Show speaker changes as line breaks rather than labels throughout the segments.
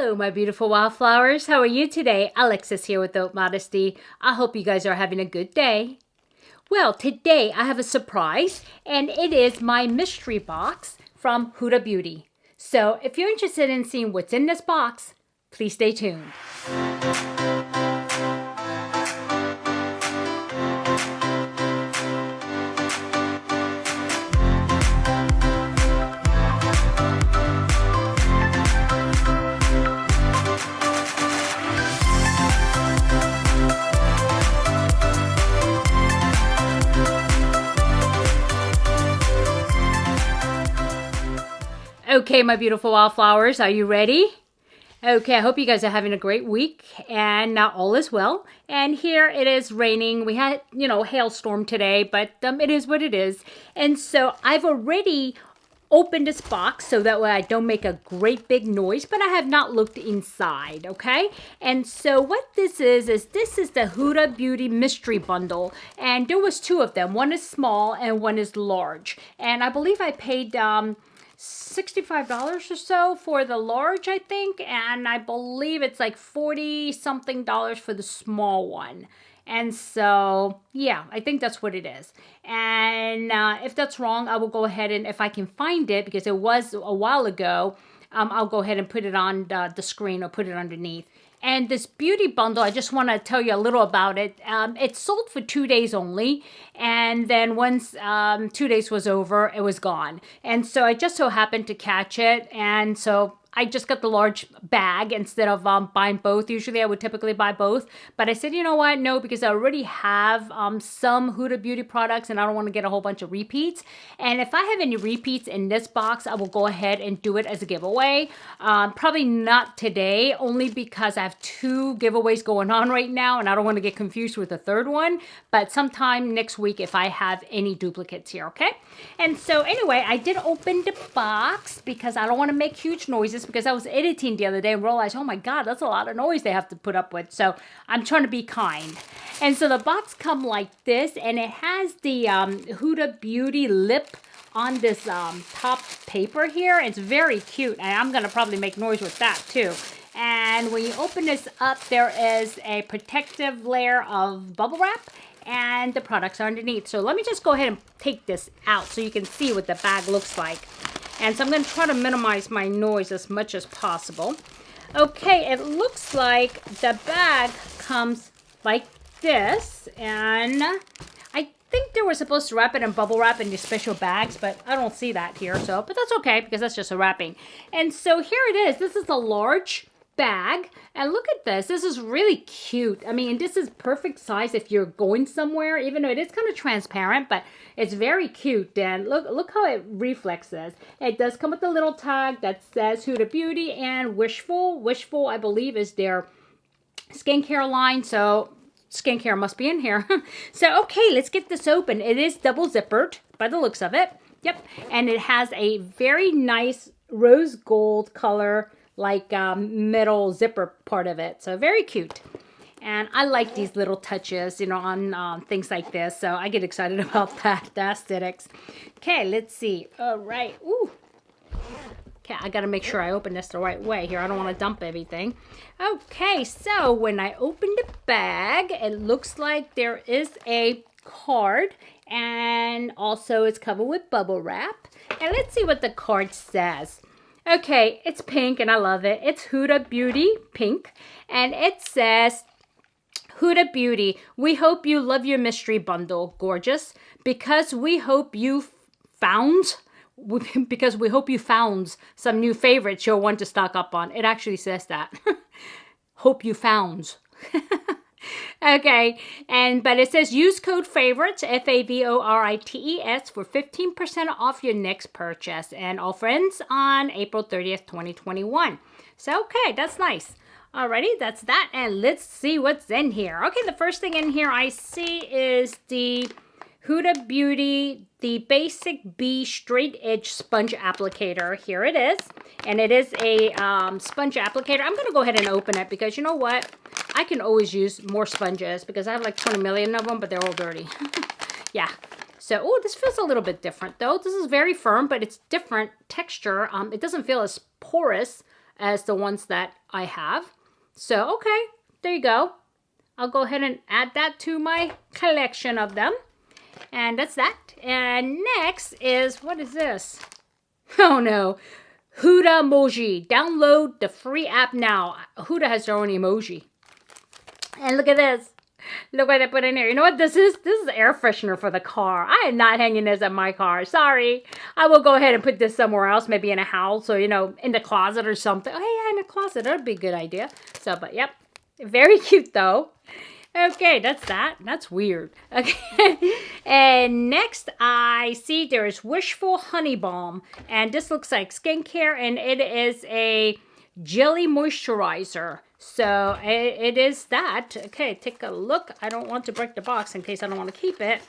Hello, my beautiful wildflowers. How are you today? Alexis here Without Modesty. I hope you guys are having a good day. Well, today I have a surprise, and it is my mystery box from Huda Beauty. So if you're interested in seeing what's in this box, please stay tuned. Okay, my beautiful wildflowers, are you ready? Okay, I hope you guys are having a great week and all is well. And here it is raining. We had, hailstorm today, but it is what it is. And so I've already opened this box so that way I don't make a great big noise, but I have not looked inside, okay? And so what this is the Huda Beauty Mystery Bundle. And there was two of them. One is small and one is large. And I believe I paid $65 or so for the large, I think, and I believe it's like 40 something dollars for the small one. And so, yeah, I think that's what it is. And if that's wrong, I will go ahead and if I can find it, because it was a while ago, I'll go ahead and put it on the screen or put it underneath. And this beauty bundle, I just want to tell you a little about it. It sold for 2 days only. And then once 2 days was over, it was gone. And so I just so happened to catch it. And so I just got the large bag instead of buying both. Usually I would typically buy both. But I said, you know what? No, because I already have some Huda Beauty products and I don't want to get a whole bunch of repeats. And if I have any repeats in this box, I will go ahead and do it as a giveaway. Probably not today, only because I have 2 giveaways going on right now and I don't want to get confused with the third one. But sometime next week if I have any duplicates here, okay? And so anyway, I did open the box because I don't want to make huge noises, because I was editing the other day and realized, oh my God, that's a lot of noise they have to put up with. So I'm trying to be kind. And so the box come like this, and it has the Huda Beauty Lip on this top paper here. It's very cute, and I'm going to probably make noise with that too. And when you open this up, there is a protective layer of bubble wrap, and the products are underneath. So let me just go ahead and take this out so you can see what the bag looks like. And so I'm going to try to minimize my noise as much as possible. Okay, it looks like the bag comes like this. And I think they were supposed to wrap it in bubble wrap in these special bags, but I don't see that here. So, but that's okay because that's just a wrapping. And so here it is. This is a large bag, and look at this. This is really cute. I mean, this is perfect size if you're going somewhere, even though it is kind of transparent, but it's very cute. And look how it reflexes. It does come with a little tag that says Huda Beauty and Wishful. Wishful, I believe, is their skincare line, so skincare must be in here. So okay, let's get this open. It is double zippered by the looks of it. Yep, and it has a very nice rose gold color, like middle zipper part of it. So very cute. And I like these little touches, on things like this. So I get excited about that, the aesthetics. Okay, let's see. All right. Ooh. Okay, I got to make sure I open this the right way here. I don't want to dump everything. Okay, so when I open the bag, it looks like there is a card. And also it's covered with bubble wrap. And let's see what the card says. Okay, it's pink and I love it. It's Huda Beauty pink, and it says, Huda Beauty, we hope you love your mystery bundle, gorgeous, because we hope you found some new favorites you'll want to stock up on. It actually says that. Hope you found. Okay, but it says use code favorites, FAVORITES, for 15% off your next purchase, and all friends on April 30th, 2021. So, okay, that's nice. Alrighty, that's that, and let's see what's in here. Okay, the first thing in here I see is the Huda Beauty, the Basic B Straight Edge Sponge Applicator. Here it is, and it is a sponge applicator. I'm going to go ahead and open it because you know what? I can always use more sponges because I have like 20 million of them, but they're all dirty. Yeah. So, oh, this feels a little bit different though. This is very firm, but it's different texture. It doesn't feel as porous as the ones that I have. So, okay, there you go. I'll go ahead and add that to my collection of them. And that's that. And next is, what is this? Oh no, Huda emoji. Download the free app now. Huda has their own emoji. And look at this. Look what I put in here. You know what this is? This is air freshener for the car. I am not hanging this at my car. Sorry. I will go ahead and put this somewhere else, maybe in a house or, you know, in the closet or something. Oh, yeah, in the closet. That would be a good idea. So, but yep. Very cute, though. Okay, that's that. That's weird. Okay. And next, I see there is Wishful Honey Balm. And this looks like skincare, and it is a jelly moisturizer. So it is that. Okay, take a look. I don't want to break the box in case I don't want to keep it.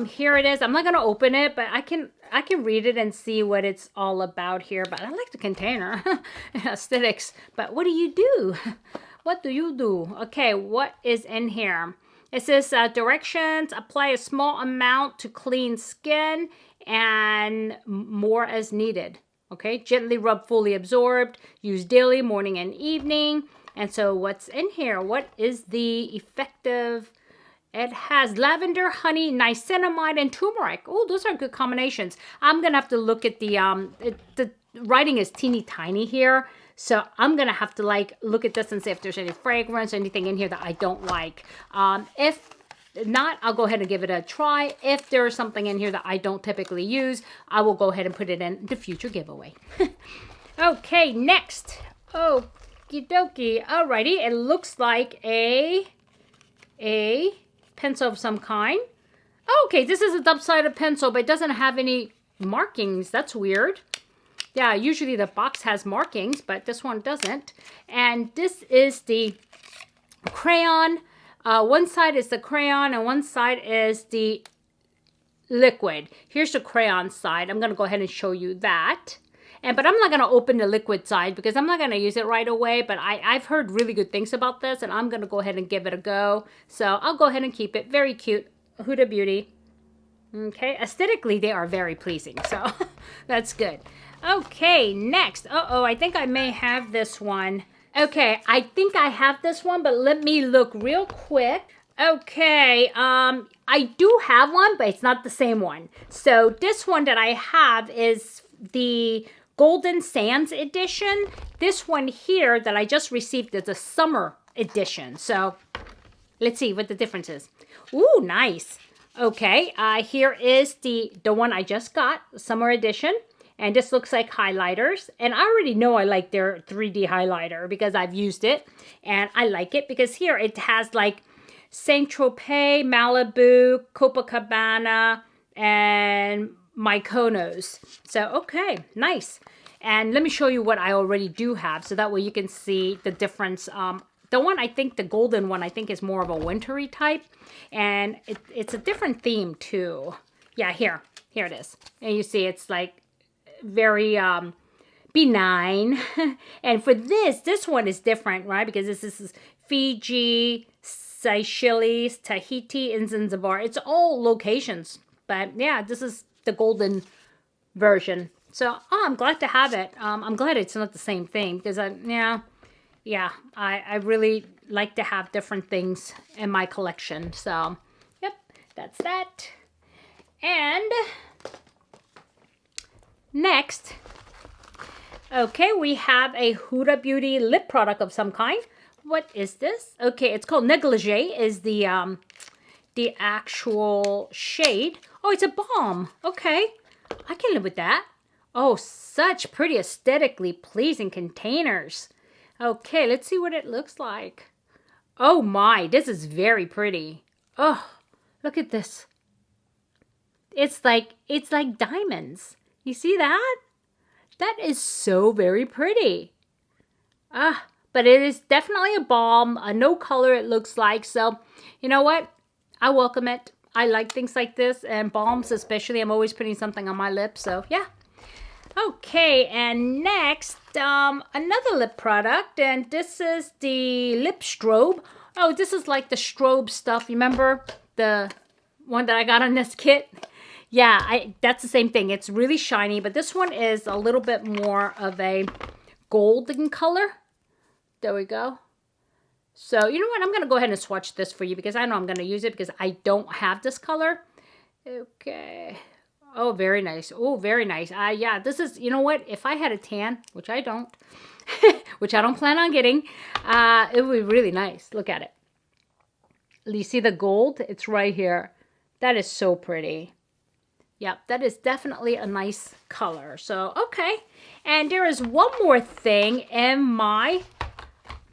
Here it is. I'm not going to open it, but I can read it and see what it's all about here. But I like the container. Aesthetics. But what do you do? What do you do? Okay, what is in here? It says directions. Apply a small amount to clean skin and more as needed. Okay, gently rub, fully absorbed. Use daily, morning and evening. And so what's in here? What is the effective? It has lavender, honey, niacinamide, and turmeric. Oh, those are good combinations. I'm going to have to look at the writing is teeny tiny here. So I'm going to have to like look at this and see if there's any fragrance, anything in here that I don't like. If not, I'll go ahead and give it a try. If there is something in here that I don't typically use, I will go ahead and put it in the future giveaway. Okay, next. Okie dokie. Alrighty, it looks like a pencil of some kind. Okay, this is a double-sided pencil, but it doesn't have any markings. That's weird. Yeah, usually the box has markings, but this one doesn't. And this is the crayon. One side is the crayon and one side is the liquid. Here's the crayon side. I'm going to go ahead and show you that. But I'm not going to open the liquid side because I'm not going to use it right away. But I've heard really good things about this, and I'm going to go ahead and give it a go. So I'll go ahead and keep it. Very cute. Huda Beauty. Okay, aesthetically, they are very pleasing. So that's good. Okay, next. I think I may have this one. Okay, I think I have this one, but let me look real quick. Okay, I do have one, but it's not the same one. So this one that I have is the Golden Sands edition. This one here that I just received is a summer edition. So let's see what the difference is. Ooh, nice. Okay, here is the one I just got, summer edition. And this looks like highlighters. And I already know I like their 3D highlighter because I've used it. And I like it because here it has like Saint-Tropez, Malibu, Copacabana, and Mykonos. So, okay, nice. And let me show you what I already do have. So that way you can see the difference. The one, I think, the golden one, I think is more of a wintry type. And it's a different theme too. Yeah, here it is. And you see it's like very benign. And for this one is different, right? Because this is Fiji, Seychelles, Tahiti, and Zanzibar. It's all locations. But yeah, this is the golden version. So I'm glad to have it. I'm glad it's not the same thing because I really like to have different things in my collection. So yep, that's that. And next, okay, we have a Huda Beauty lip product of some kind. What is this? Okay, it's called Negligee is the actual shade. Oh, it's a balm. Okay, I can live with that. Oh, such pretty aesthetically pleasing containers. Okay, let's see what it looks like. Oh my, this is very pretty. Oh, look at this. It's like diamonds. You see that? That is so very pretty. But it is definitely a balm, a no color it looks like. So, you know what? I welcome it. I like things like this and balms especially. I'm always putting something on my lips. So, yeah. Okay, and next, another lip product. And this is the lip strobe. Oh, this is like the strobe stuff. You remember the one that I got on this kit? Yeah, that's the same thing. It's really shiny, but this one is a little bit more of a golden color. There we go. So, you know what? I'm going to go ahead and swatch this for you because I know I'm going to use it because I don't have this color. Okay. Oh, very nice. Oh, very nice. Yeah, this is, you know what? If I had a tan, which I don't, which I don't plan on getting, it would be really nice. Look at it. You see the gold? It's right here. That is so pretty. Yep, that is definitely a nice color. So, okay. And there is one more thing in my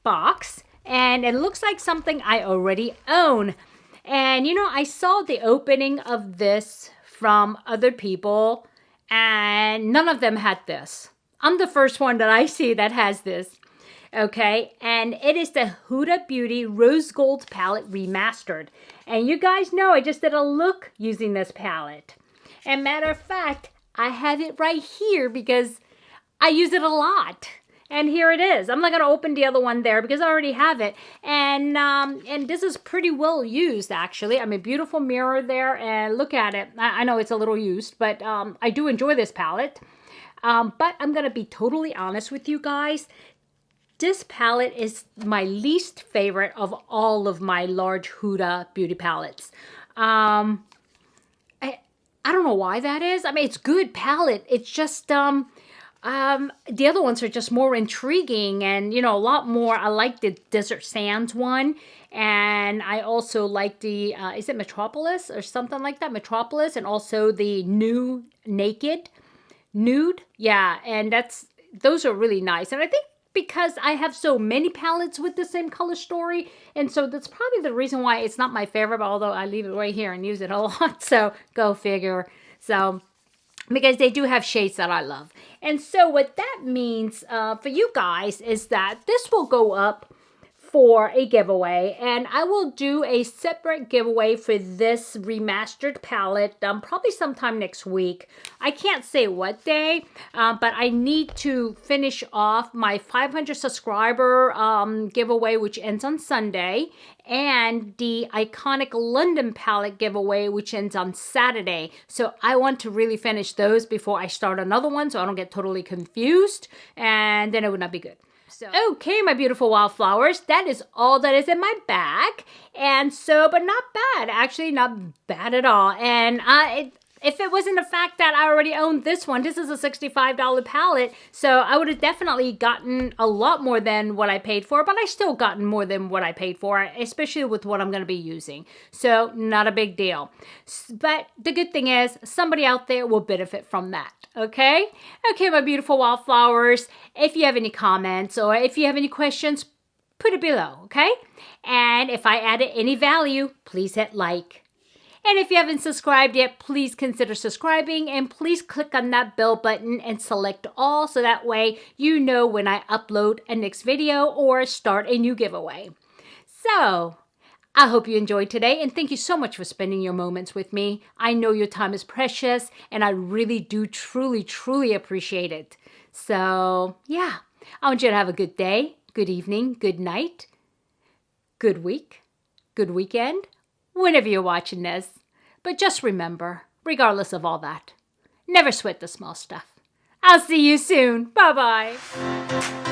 box. And it looks like something I already own. And, you know, I saw the opening of this from other people. And none of them had this. I'm the first one that I see that has this. Okay, and it is the Huda Beauty Rose Gold Palette Remastered. And you guys know I just did a look using this palette. And matter of fact, I have it right here because I use it a lot. And here it is. I'm not going to open the other one there because I already have it. And this is pretty well used, actually. I mean, beautiful mirror there. And look at it. I know it's a little used, but I do enjoy this palette. But I'm going to be totally honest with you guys. This palette is my least favorite of all of my large Huda beauty palettes. I don't know why that is. I mean, it's good palette. It's just, the other ones are just more intriguing and, you know, a lot more. I like the Desert Sands one. And I also like the, is it Metropolis or something like that? Metropolis, and also the Nude. Yeah, and those are really nice. And I think because I have so many palettes with the same color story, and so that's probably the reason why it's not my favorite, although I leave it right here and use it a lot, so go figure. So, because they do have shades that I love. And so what that means for you guys is that this will go up for a giveaway, and I will do a separate giveaway for this remastered palette probably sometime next week. I can't say what day, but I need to finish off my 500 subscriber giveaway, which ends on Sunday, and the Iconic London palette giveaway, which ends on Saturday. So I want to really finish those before I start another one so I don't get totally confused, and then it would not be good. So, okay, my beautiful wildflowers, that is all that is in my bag. And so, but not bad, actually not bad at all. And if it wasn't the fact that I already owned this one, this is a $65 palette, so I would have definitely gotten a lot more than what I paid for, but I still gotten more than what I paid for, especially with what I'm going to be using. So, not a big deal. But the good thing is, somebody out there will benefit from that. Okay? Okay, my beautiful wildflowers. If you have any comments or if you have any questions, put it below, okay? And if I added any value, please hit like. And if you haven't subscribed yet, please consider subscribing and please click on that bell button and select all so that way you know when I upload a next video or start a new giveaway. So, I hope you enjoyed today, and thank you so much for spending your moments with me. I know your time is precious, and I really do truly, truly appreciate it. So, yeah, I want you to have a good day, good evening, good night, good week, good weekend, whenever you're watching this. But just remember, regardless of all that, never sweat the small stuff. I'll see you soon. Bye-bye.